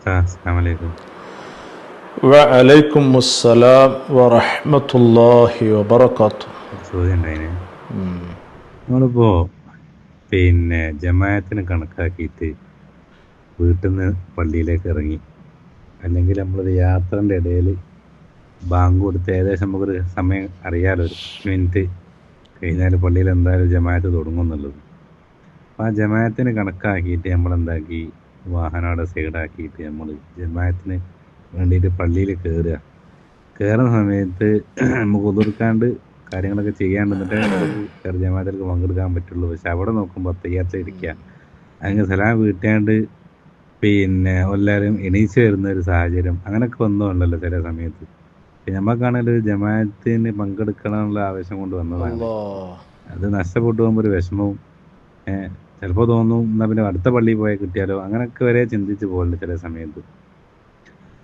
ഉസ്താദ് അസ്സലാമു അലൈക്കും. വഅലൈക്കും അസ്സലാം വറഹ്മത്തുള്ളാഹി വബറകാതുഹു. ഒരു ചോദ്യം ഉണ്ടായിന്. നമ്മളിപ്പോ ജമാഅത്തിന് കണക്കാക്കിയിട്ട് വീട്ടിൽ നിന്ന് പള്ളിയിലേക്ക് ഇറങ്ങി, അല്ലെങ്കിൽ നമ്മളൊരു യാത്രൻ്റെ ഇടയിൽ ബാങ്ക് കൊടുത്ത് ഏകദേശം നമുക്കൊരു സമയം അറിയാലോ, ഒരു മിനിറ്റ് കഴിഞ്ഞാൽ പള്ളിയിൽ എന്തായാലും ജമാഅത്ത് തുടങ്ങും എന്നുള്ളത്. അപ്പോൾ ആ ജമാഅത്തിന് കണക്കാക്കിയിട്ട് നമ്മളെന്താക്കി, വാഹനം അവിടെ സൈഡാക്കിയിട്ട് നമ്മൾ ജമാഅത്തിന് വേണ്ടിയിട്ട് പള്ളിയിൽ കയറുന്ന സമയത്ത് നമുക്ക് ഒതുക്കാണ്ട് കാര്യങ്ങളൊക്കെ ചെയ്യാണ്ടെന്നിട്ട് കയറി ജമാഅത്തിലേക്ക് പങ്കെടുക്കാൻ പറ്റുള്ളൂ. പക്ഷെ അവിടെ നോക്കുമ്പോൾ തയ്യാറിരിക്കുക, അങ്ങനെ സലാം വീട്ടാണ്ട് എല്ലാവരും എണീച്ച് വരുന്ന ഒരു സാഹചര്യം അങ്ങനെയൊക്കെ വന്നതുണ്ടല്ലോ ചില സമയത്ത്. നമുക്കാണെങ്കിൽ ജമാഅത്തിന് പങ്കെടുക്കണമെന്നുള്ള ആവശ്യം കൊണ്ട് വന്നതാണ്. അത് നഷ്ടപ്പെട്ടു പോകുമ്പോൾ ഒരു വിഷമവും ചിലപ്പോൾ തോന്നും എന്നാൽ പിന്നെ അടുത്ത പള്ളിയിൽ പോയാൽ കിട്ടിയാലോ, അങ്ങനെയൊക്കെ വരെ ചിന്തിച്ച് പോകലുണ്ട് ചില സമയത്ത്.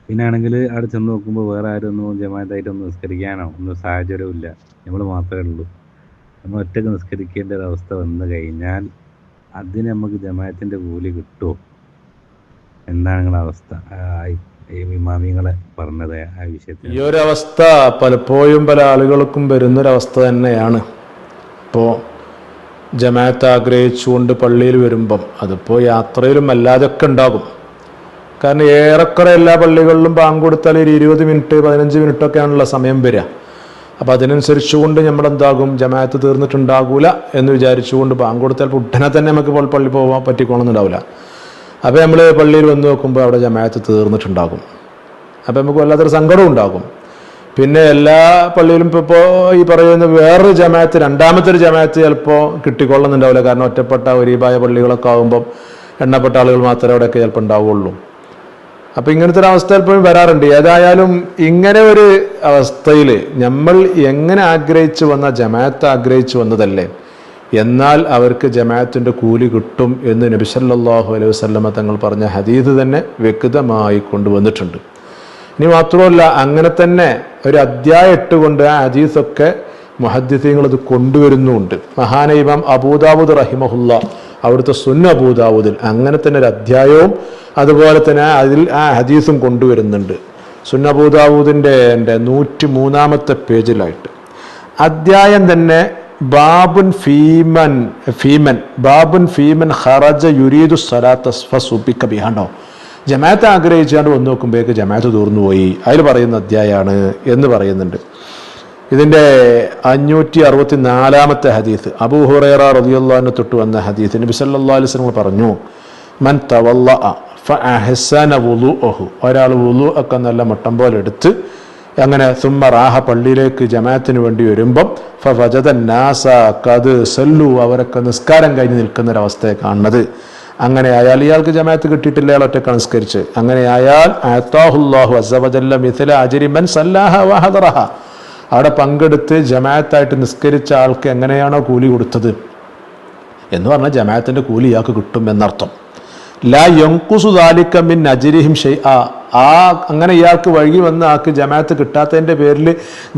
പിന്നെ ആണെങ്കിൽ അവിടെ ചെന്ന് നോക്കുമ്പോൾ വേറെ ആരും ഒന്നും ജമാഅത്തായിട്ടൊന്നും നിസ്കരിക്കാനോ ഒന്നും സാഹചര്യവും ഇല്ല, നമ്മൾ മാത്രമേ ഉള്ളൂ. നമ്മൾ ഒറ്റയ്ക്ക് നിസ്കരിക്കേണ്ട ഒരവസ്ഥ വന്നു കഴിഞ്ഞാൽ അതിന് നമുക്ക് ജമാഅത്തിൻ്റെ കൂലി കിട്ടുമോ? എന്താണ് നിങ്ങളുടെ അവസ്ഥ? ഇമാമിങ്ങളെ പറഞ്ഞത് ആ വിഷയത്തിൽ. ഈ ഒരു അവസ്ഥ പലപ്പോഴും പല ആളുകൾക്കും വരുന്നൊരവസ്ഥ തന്നെയാണ്. ഇപ്പോൾ ജമാഅത്ത് ആഗ്രഹിച്ചുകൊണ്ട് പള്ളിയിൽ വരുമ്പം അതിപ്പോൾ യാത്രയിലും അല്ലാതൊക്കെ ഉണ്ടാകും. കാരണം ഏറെക്കുറെ എല്ലാ പള്ളികളിലും ബാങ്ക് കൊടുത്താൽ ഒരു 20 മിനിറ്റ് 15 മിനിറ്റൊക്കെയാണുള്ള സമയം വരിക. അപ്പം അതിനനുസരിച്ചുകൊണ്ട് നമ്മളെന്താകും, ജമാഅത്ത് തീർന്നിട്ടുണ്ടാകൂല എന്ന് വിചാരിച്ചുകൊണ്ട് ബാങ്ക് കൊടുത്താൽ ഉടനെ തന്നെ നമുക്ക് പള്ളി പോകാൻ പറ്റിക്കോണമെന്നുണ്ടാവില്ല. അപ്പോൾ നമ്മൾ പള്ളിയിൽ വന്ന് നോക്കുമ്പോൾ അവിടെ ജമാഅത്ത് തീർന്നിട്ടുണ്ടാകും. അപ്പോൾ നമുക്ക് വല്ലാത്തൊരു സങ്കടവും ഉണ്ടാകും. പിന്നെ എല്ലാ പള്ളിയിലും ഇപ്പോൾ ഈ പറയുന്ന വേറൊരു ജമാഅത്ത്, രണ്ടാമത്തെ ഒരു ജമാഅത്ത് ചിലപ്പോൾ കിട്ടിക്കൊള്ളുന്നുണ്ടാവില്ല. കാരണം ഒറ്റപ്പെട്ട ഒരീബായ പള്ളികളൊക്കെ ആകുമ്പം എണ്ണപ്പെട്ട ആളുകൾ മാത്രമേ അവിടെയൊക്കെ ചിലപ്പോൾ ഉണ്ടാവുകയുള്ളൂ. അപ്പം ഇങ്ങനത്തെ ഒരു അവസ്ഥ എപ്പോഴും വരാറുണ്ട്. ഏതായാലും ഇങ്ങനെ ഒരു അവസ്ഥയിൽ നമ്മൾ എങ്ങനെ ആഗ്രഹിച്ചു വന്ന ജമാഅത്ത് ആഗ്രഹിച്ചു വന്നതല്ലേ, എന്നാൽ അവർക്ക് ജമാഅത്തിൻ്റെ കൂലി കിട്ടും എന്ന് നബി സല്ലല്ലാഹു അലൈഹി വസല്ലമ തങ്ങൾ പറഞ്ഞ ഹദീസ് തന്നെ വ്യക്തമായി കൊണ്ടുവന്നിട്ടുണ്ട്. ഇനി മാത്രമല്ല, അങ്ങനെ തന്നെ ഒരു അധ്യായം ഇട്ടുകൊണ്ട് ആ ഹദീസൊക്കെ മുഹദ്ദിസീങ്ങൾ ഇത് കൊണ്ടുവരുന്നുമുണ്ട്. മഹാന ഇമാം അബൂദാവൂദ് റഹിമഹുല്ല അവിടുത്തെ സുന്ന അബൂദാവൂദിൽ അങ്ങനെ തന്നെ ഒരു അധ്യായവും അതുപോലെ തന്നെ അതിൽ ആ ഹദീസും കൊണ്ടുവരുന്നുണ്ട്. സുന്ന അബൂദാവൂദിൻ്റെ 103-ാമത്തെ പേജിലായിട്ട് അധ്യായം തന്നെ ബാബുൻ ഫീമൻ ഖറജ യുരീദു സ്വലാത്ത ഫസുബിക ബിഹാണ്ടോ, ജമാഅത്ത് ആഗ്രഹിച്ചാണ്ട് വന്ന് നോക്കുമ്പോഴേക്ക് ജമാഅത്ത് തീർന്നു പോയി, അതിൽ പറയുന്ന അധ്യായമാണ് എന്ന് പറയുന്നുണ്ട്. ഇതിൻ്റെ 564-ാമത്തെ ഹദീസ് അബൂ ഹുറൈറ റളിയല്ലാഹു അൻഹു തൊട്ട് വന്ന ഹദീസ്. നബി സല്ലല്ലാഹു അലൈഹി വസല്ലം പറഞ്ഞു, മൻ തവല്ലഅ ഫഅഹ്സന വുളൂഅഹു, ഒരാൾ വുളൂ ഒക്കെ നല്ല മട്ടം പോലെ എടുത്ത് അങ്ങനെ സുമ്മ റാഹ പള്ളിയിലേക്ക് ജമാഅത്തിന് വേണ്ടി വരുമ്പം ഫവജദ നാസ ഖദ് സല്ലു, അവരൊക്കെ നിസ്കാരം കഴിഞ്ഞ് നിൽക്കുന്ന ഒരവസ്ഥയെ കാണുന്നത്. അങ്ങനെ ആയാൽ ഇയാൾക്ക് ജമാഅത്ത് കിട്ടിയിട്ടില്ല, അയാൾ ഒറ്റ നിസ്കരിച്ച്. അങ്ങനെ ആയാൽ അഅതാഹുല്ലാഹു അസ്സ വജല്ല മിഥല അജ്രി മൻ സല്ലാഹ വഹദറഹ, അവിടെ പങ്കെടുത്ത് ജമാഅത്തായിട്ട് നിസ്കരിച്ച ആൾക്ക് എങ്ങനെയാണോ കൂലി കൊടുത്തത് എന്ന് പറഞ്ഞാൽ ജമാഅത്തിൻ്റെ കൂലി ഇയാൾക്ക് കിട്ടും എന്നർത്ഥം. ലാ യൻഖുസു ദാലിക മിൻ അജ്രിഹിം ഷൈഅ, അങ്ങനെ ഇയാൾക്ക് വഴി വന്ന ആൾക്ക് ജമാഅത്ത് കിട്ടാത്തതിൻ്റെ പേരിൽ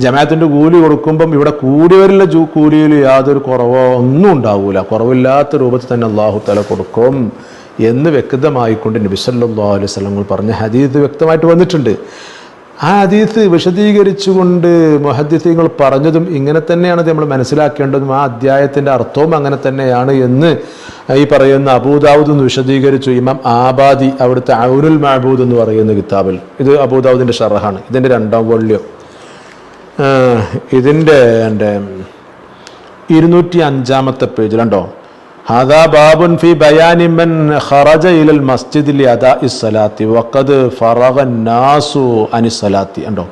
ജമാഅത്തിൻ്റെ കൂലി കൊടുക്കുമ്പം ഇവിടെ കൂടിയവരിലെ കൂലിയിൽ യാതൊരു കുറവോ ഒന്നും ഉണ്ടാവില്ല, കുറവില്ലാത്ത രൂപത്തിൽ തന്നെ അല്ലാഹു തആല കൊടുക്കും എന്ന് വ്യക്തമായിക്കൊണ്ട് നബി സല്ലല്ലാഹു അലൈഹി വസല്ലം പറഞ്ഞ ഹദീസ് വ്യക്തമായിട്ട് വന്നിട്ടുണ്ട്. ആ ഹദീസ് വിശദീകരിച്ചുകൊണ്ട് മുഹദ്ദിസീങ്ങൾ പറഞ്ഞതും ഇങ്ങനെ തന്നെയാണ് നമ്മൾ മനസ്സിലാക്കേണ്ടതും. ആ അധ്യായത്തിൻ്റെ അർത്ഥവും അങ്ങനെ തന്നെയാണ് എന്ന് ഈ പറയുന്ന അബൂദാവൂദ് എന്ന് വിശദീകരിച്ചു ഇമാം ആബാദി അവിടുത്തെ ഔനുൽ മഅബൂദ് എന്ന് പറയുന്ന കിതാബിൽ. ഇത് അബൂദാവൂദിൻ്റെ ഷറഹാണ്, ഇതിൻ്റെ 2ാം വോള്യം. ഇതിൻ്റെ 205-ാമത്തെ പേജിലുണ്ടോ, ഹാദാ ബാബുൻ ഫി ബയാനി മൻ ഖറജ ഇലൽ മസ്ജിദി ലിഅദാഇ സ്വലാത്തി വഖദ് ഫറഗ നാസു അനി സ്വലാത്തി. ഉണ്ടോ,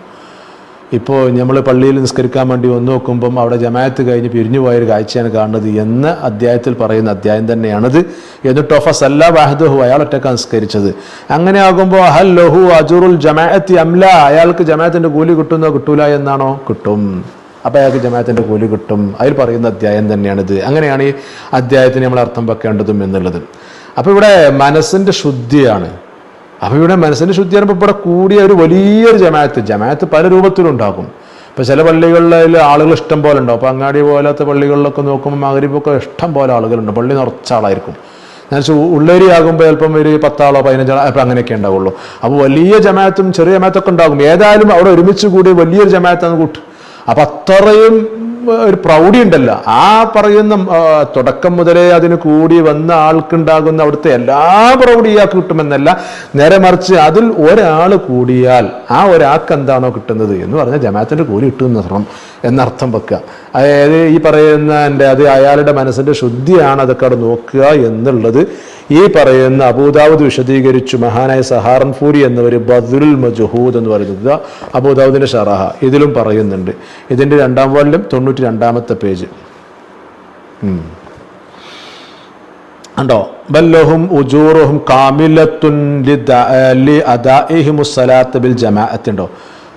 ഇപ്പോൾ നമ്മൾ പള്ളിയിൽ നിസ്കരിക്കാൻ വേണ്ടി വന്ന് നോക്കുമ്പം അവിടെ ജമാഅത്ത് കഴിഞ്ഞ് പിരിഞ്ഞു പോയൊരു കാഴ്ചയാണ് കാണുന്നത് എന്ന അധ്യായത്തിൽ പറയുന്ന അധ്യായം തന്നെയാണിത്. എന്നിട്ടോ ഫസല്ല വഹദഹു, അയാൾ ഒറ്റയ്ക്ക് നിസ്കരിച്ചത്. അങ്ങനെ ആകുമ്പോൾ ഹൽ ലഹു അജുറുൽ ജമാഅത്തി അംല, അയാൾക്ക് ജമാഅത്തിൻ്റെ കൂലി കിട്ടുന്നോ കിട്ടൂല എന്നാണോ? കിട്ടും. അപ്പോൾ അയാൾക്ക് ജമാഅത്തിൻ്റെ കൂലി കിട്ടും. അതിൽ പറയുന്ന അധ്യായം തന്നെയാണിത്. അങ്ങനെയാണ് ഈ അധ്യായത്തിന് നമ്മൾ അർത്ഥം വെക്കേണ്ടതും എന്നുള്ളത്. അപ്പോൾ ഇവിടെ മനസ്സിൻ്റെ ശുദ്ധിയാണ്. അപ്പോൾ ഇവിടെ മനസ്സിൻ്റെ ശുദ്ധി പറയുമ്പോൾ ഇവിടെ കൂടിയ ഒരു വലിയൊരു ജമാഅത്ത് പല രൂപത്തിലുണ്ടാകും. ഇപ്പോൾ ചില പള്ളികളിൽ ആളുകൾ ഇഷ്ടം പോലെ ഉണ്ടാവും. അപ്പോൾ അങ്ങാടി പോലത്തെ പള്ളികളിലൊക്കെ നോക്കുമ്പോൾ മഗ്‌രിബൊക്കെ ഇഷ്ടം പോലെ ആളുകളുണ്ട്, പള്ളി നിറച്ച ആളായിരിക്കും. ഞാൻ ഉള്ളേരി ആകുമ്പോൾ ചിലപ്പം ഒരു 10 ആളോ 15 ആളോ അപ്പം അങ്ങനെയൊക്കെ ഉണ്ടാവുള്ളൂ. അപ്പോൾ വലിയ ജമാഅത്തും ചെറിയ ജമാഅത്തൊക്കെ ഉണ്ടാകും. ഏതായാലും അവിടെ ഒരുമിച്ച് കൂടി വലിയൊരു ജമാഅത്താണ് കൂട്ടും. അപ്പം അത്രയും ഒരു പ്രൗഢി ഉണ്ടല്ലോ. ആ പറയുന്ന തുടക്കം മുതലേ അതിന് കൂടി വന്ന ആൾക്കുണ്ടാകുന്ന അവിടുത്തെ എല്ലാ പ്രൗഢി ഇയാൾക്ക് കിട്ടുമെന്നല്ല, നേരെ മറിച്ച് അതിൽ ഒരാൾ കൂടിയാൽ ആ ഒരാൾക്ക് എന്താണോ കിട്ടുന്നത് എന്ന് പറഞ്ഞാൽ ജമാഅത്തിന്റെ കൂലി കിട്ടും എന്നർത്ഥം വെക്കുക. അതായത് ഈ പറയുന്ന അത് അയാളുടെ മനസ്സിന്റെ ശുദ്ധിയാണ് അതൊക്കെ അവിടെ നോക്കുക എന്നുള്ളത് ഈ പറയുന്ന അബൂദാവൂദ് വിശദീകരിച്ചു. മഹാനായ സഹാറൻഫൂരി എന്നവർ ബദ്റുൽ മജ്ഹൂദ് എന്ന് പറയുന്നത് അബൂദാവൂദിന്റെ ഷറഹ ഇതിലും പറയുന്നുണ്ട്. ഇതിന്റെ 2ാം വാല്യം 92ാമത്തെ പേജ് ഉണ്ടോ. ബല്ലഹും ഉജൂറുഹും കാമിലത്തുൻ ലിഅദാഇഹിമുസ് സലാത്ത് ബിൽ ജമാഅത്ത് ഉണ്ടോ.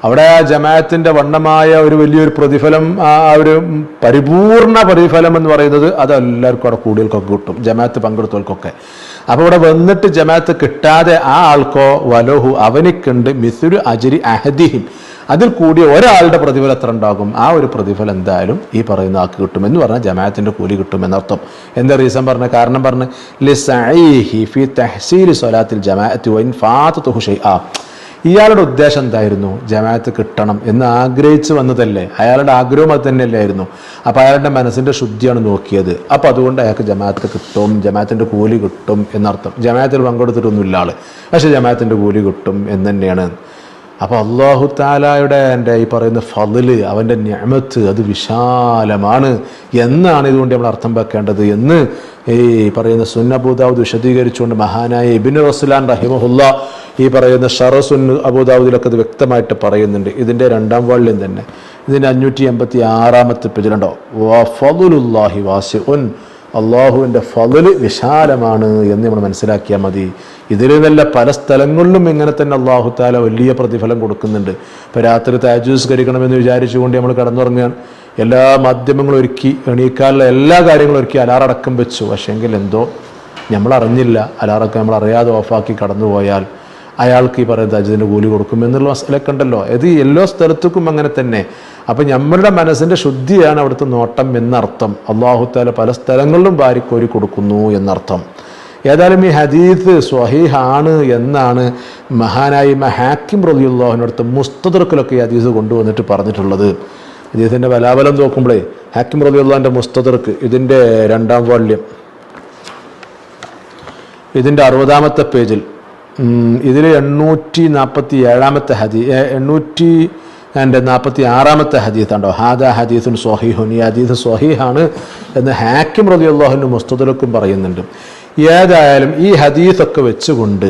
അവിടെ ആ ജമാഅത്തിന്റെ വണ്ണമായ ഒരു വലിയൊരു പ്രതിഫലം, ആ ഒരു പരിപൂർണ പ്രതിഫലം എന്ന് പറയുന്നത് അത് എല്ലാവർക്കും അവിടെ കൂടുതൽക്കൊക്കെ കിട്ടും, ജമാഅത്ത് പങ്കെടുത്തവർക്കൊക്കെ. അപ്പോൾ ഇവിടെ വന്നിട്ട് ജമാഅത്ത് കിട്ടാതെ ആ ആൾക്കോ വലഹു അവനിക്കുണ്ട് മിസ്ലു അജ്രി അഹദിഹിം, അതിൽ കൂടിയ ഒരാളുടെ പ്രതിഫലം എത്ര ഉണ്ടാകും, ആ ഒരു പ്രതിഫലം എന്തായാലും ഈ പറയുന്ന ആൾക്ക് കിട്ടും എന്ന് പറഞ്ഞാൽ ജമാഅത്തിന്റെ കൂലി കിട്ടും എന്നർത്ഥം. എന്താ റീസൺ പറഞ്ഞ കാരണം പറഞ്ഞ് ലിസഈഹി ഫി തഹ്സീലി സ്വലാത്തിൽ ജമാഅത്തി വഇൻ ഫാതതുഹു ഷൈഅ. ഇയാളുടെ ഉദ്ദേശം എന്തായിരുന്നു, ജമാഅത്ത് കിട്ടണം എന്ന് ആഗ്രഹിച്ച് വന്നതല്ലേ, അയാളുടെ ആഗ്രഹം അത് തന്നെയല്ലായിരുന്നു. അപ്പോൾ അയാളുടെ മനസ്സിന്റെ ശുദ്ധിയാണ് നോക്കിയത്. അപ്പോൾ അതുകൊണ്ട് അയാൾക്ക് ജമാഅത്ത് കിട്ടും, ജമാഅത്തിന്റെ കൂലി കിട്ടും എന്നർത്ഥം. ജമാഅത്തിൽ പങ്കെടുത്തിട്ടൊന്നുമില്ല ആള്, പക്ഷെ ജമാഅത്തിന്റെ കൂലി കിട്ടും എന്ന് തന്നെയാണ്. അപ്പോൾ അല്ലാഹു തആലയുടെ ഈ പറയുന്ന ഫള്, അവൻ്റെ നിഅമത്ത് അത് വിശാലമാണ് എന്നാണ് ഇതുകൊണ്ട് നമ്മൾ അർത്ഥം വെക്കേണ്ടത് എന്ന് ഈ പറയുന്ന സുന്ന അബൂദാവൂദ് വിശദീകരിച്ചുകൊണ്ട് മഹാനായ ഇബ്നു റസ്ലാൻ റഹിമഹുല്ലാ ഈ പറയുന്ന ഷറഹ് സുന്ന അബൂദാവൂദിലൊക്കെ അത് വ്യക്തമായിട്ട് പറയുന്നുണ്ട്. ഇതിൻ്റെ 2ാം വാല്യം തന്നെ ഇതിൻ്റെ 586ാമത്തെ പേജിലുണ്ടോ. വഫളുല്ലാഹി വാസിഉൻ, അള്ളാഹുവിൻ്റെ ഫള് വിശാലമാണ് എന്ന് നമ്മൾ മനസ്സിലാക്കിയാൽ മതി. ഇതിൽ നല്ല പല സ്ഥലങ്ങളിലും ഇങ്ങനെ തന്നെ അള്ളാഹു തആല വലിയ പ്രതിഫലം കൊടുക്കുന്നുണ്ട്. ഇപ്പോൾ രാത്രി തഹജ്ജുദ് നിസ്കരിക്കണമെന്ന് വിചാരിച്ചുകൊണ്ട് നമ്മൾ കിടന്നുറങ്ങുകയാണ്, എല്ലാ മാധ്യമങ്ങളും ഒരുക്കി, എണീക്കാനുള്ള എല്ലാ കാര്യങ്ങളും ഒരുക്കി, അലാറടക്കം വെച്ചു. പക്ഷേങ്കിൽ എന്തോ നമ്മൾ അറിഞ്ഞില്ല, അലാറൊക്കെ നമ്മൾ അറിയാതെ ഓഫാക്കി കടന്നുപോയാൽ അയാൾക്ക് ഈ പറയുന്ന തഹജ്ജുദിന് കൂലി കൊടുക്കും എന്നുള്ള മസലയൊക്കെ ഉണ്ടല്ലോ. ഇത് എല്ലാ സ്ഥലത്തേക്കും അങ്ങനെ തന്നെ. അപ്പം നമ്മളുടെ മനസ്സിൻ്റെ ശുദ്ധിയാണ് അവിടുത്തെ നോട്ടം എന്നർത്ഥം. അല്ലാഹു തആല പല സ്ഥലങ്ങളിലും വാരിക്കോരി കൊടുക്കുന്നു എന്നർത്ഥം. ഏതായാലും ഈ ഹദീസ് സ്വഹീഹാണ് എന്നാണ് മഹാനായി ഹാക്കിം റളിയല്ലാഹു അൻഹു അടുത്ത് മുസ്തദറക്കിലൊക്കെ ഈ ഹദീസ് കൊണ്ടുവന്നിട്ട് പറഞ്ഞിട്ടുള്ളത്. ഹദീസിൻ്റെ ബലാബലം നോക്കുമ്പോഴേ ഹാക്കിം റളിയല്ലാഹുവിൻ്റെ മുസ്തദറക്ക് ഇതിൻ്റെ 2ാം വാല്യം ഇതിൻ്റെ 60ാമത്തെ പേജിൽ ഇതിൽ 847ാമത്തെ ഹദീസ് 846ാമത്തെ ഹദീസ് ഉണ്ടോ. ഹാദാ ഹദീസുൻ സ്വഹീഹുൻ, ഈ ഹദീസ് സ്വഹീഹാണ് എന്ന് ഹാക്കിം റളിയല്ലാഹു അൻഹു മുസ്തദറക്കും പറയുന്നുണ്ട്. ഏതായാലും ഈ ഹദീസൊക്കെ വെച്ചുകൊണ്ട്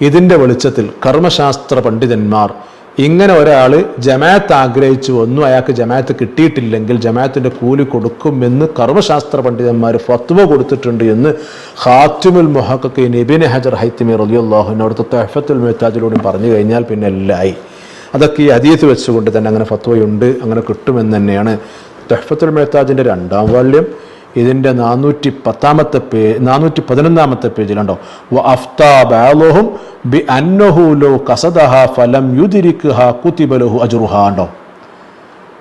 ഇതിൻ്റെ വെളിച്ചത്തിൽ കർമ്മശാസ്ത്ര പണ്ഡിതന്മാർ ഇങ്ങനെ ഒരാൾ ജമാഅത്ത് ആഗ്രഹിച്ചു വന്നു, അയാൾക്ക് ജമാഅത്ത് കിട്ടിയിട്ടില്ലെങ്കിൽ ജമാഅത്തിൻ്റെ കൂലി കൊടുക്കുമെന്ന് കർമ്മശാസ്ത്ര പണ്ഡിതന്മാർ ഫത്വ കൊടുത്തിട്ടുണ്ട് എന്ന് ഖാത്തിമുൽ മുഹഖഖീൻ ഇബ്നു ഹജർ ഹൈതമി റളിയല്ലാഹു അൻഹു അവിടുത്തെ തുഹ്ഫത്തുൽ മുഹ്താജിലൂടെ പറഞ്ഞു കഴിഞ്ഞാൽ പിന്നെ എല്ലായി. അതൊക്കെ ഈ ഹദീസ് വെച്ചുകൊണ്ട് തന്നെ അങ്ങനെ ഫത്വയുണ്ട്, അങ്ങനെ കിട്ടുമെന്ന് തന്നെയാണ്. തുഹ്ഫത്തുൽ മുഹ്താജിൻ്റെ 2ാം വാല്യം ഇതിൻ്റെ 411ാമത്തെ പേജിലുണ്ടോ. വഅഫ്താ ബഅളുഹും ബിഅന്നഹു ലൗ ഖസദഹാ ഫലം യുദ്രിക്ഹാ കുതിബ ലഹു അജ്റുഹാ ഉണ്ടോ.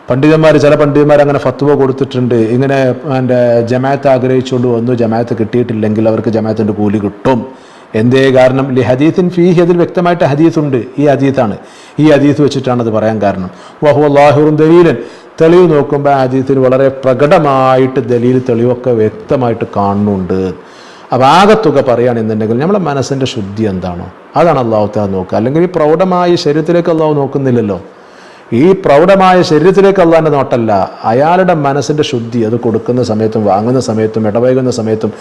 പണ്ഡിതന്മാർ, ചില പണ്ഡിതന്മാർ അങ്ങനെ ഫത്വ കൊടുത്തിട്ടുണ്ട്. ഇങ്ങനെ ജമാഅത്ത് ആഗ്രഹിച്ചുകൊണ്ട് വന്നു, ജമാഅത്ത് കിട്ടിയിട്ടില്ലെങ്കിൽ അവർക്ക് ജമാഅത്തിൻ്റെ കൂലി കിട്ടും. എന്തേ കാരണം, ലി ഹദീസിൻ ഫീഹി, അതിൽ വ്യക്തമായിട്ട് ഹദീസുണ്ട്. ഈ ഹദീസാണ്, ഈ ഹദീസ് വെച്ചിട്ടാണ് അത് പറയാൻ കാരണം. വഹുവ ളാഹിറുൻ ദലീലൻ, തെളിവ് നോക്കുമ്പോൾ ആ ഹദീസിന് വളരെ പ്രകടമായിട്ട് ദലീൽ തെളിവൊക്കെ വ്യക്തമായിട്ട് കാണുന്നുണ്ട്. അപ്പോൾ ആകത്തുക പറയുകയാണെന്നുണ്ടെങ്കിൽ നമ്മളെ മനസ്സിൻ്റെ ശുദ്ധി എന്താണോ അതാണ് അള്ളാഹു തആല നോക്കുക. അല്ലെങ്കിൽ ഈ പ്രൗഢമായ ശരീരത്തിലേക്ക് അള്ളാഹു നോക്കുന്നില്ലല്ലോ. ഈ പ്രൗഢമായ ശരീരത്തിലേക്ക് അള്ളാഹിൻ്റെ നോട്ടല്ല, അയാളുടെ മനസ്സിൻ്റെ ശുദ്ധി അത് കൊടുക്കുന്ന സമയത്തും വാങ്ങുന്ന സമയത്തും ഇടവൈകുന്ന സമയത്തും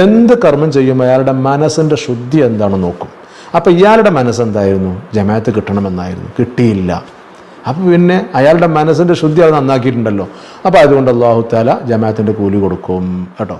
എന്ത് കർമ്മം ചെയ്യും അയാളുടെ മനസ്സിൻ്റെ ശുദ്ധി എന്താണെന്ന് നോക്കും. അപ്പോൾ ഇയാളുടെ മനസ്സെന്തായിരുന്നു, ജമാഅത്ത് കിട്ടണമെന്നായിരുന്നു, കിട്ടിയില്ല. അപ്പോൾ പിന്നെ അയാളുടെ മനസ്സിൻ്റെ ശുദ്ധി അത് നന്നാക്കിയിട്ടുണ്ടല്ലോ. അപ്പോൾ അതുകൊണ്ട് അല്ലാഹു തആല ജമാഅത്തിൻ്റെ കൂലി കൊടുക്കും കേട്ടോ.